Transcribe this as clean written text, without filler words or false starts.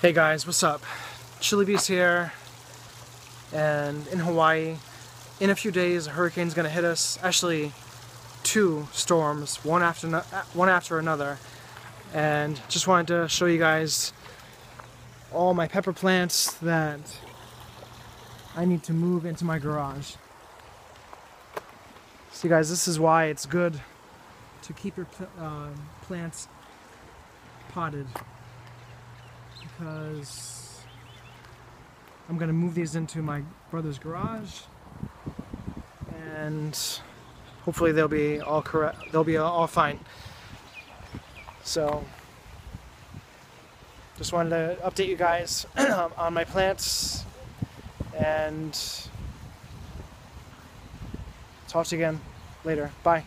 Hey guys, what's up? Chili Beast here, and in Hawaii, in a few days a hurricane's gonna hit us. Actually, two storms, one after another, and just wanted to show you guys all my pepper plants that I need to move into my garage. See guys, this is why it's good to keep your plants potted, because I'm gonna move these into my brother's garage, and hopefully they'll be all correct. They'll be all fine. So, just wanted to update you guys on my plants, and talk to you again later. Bye.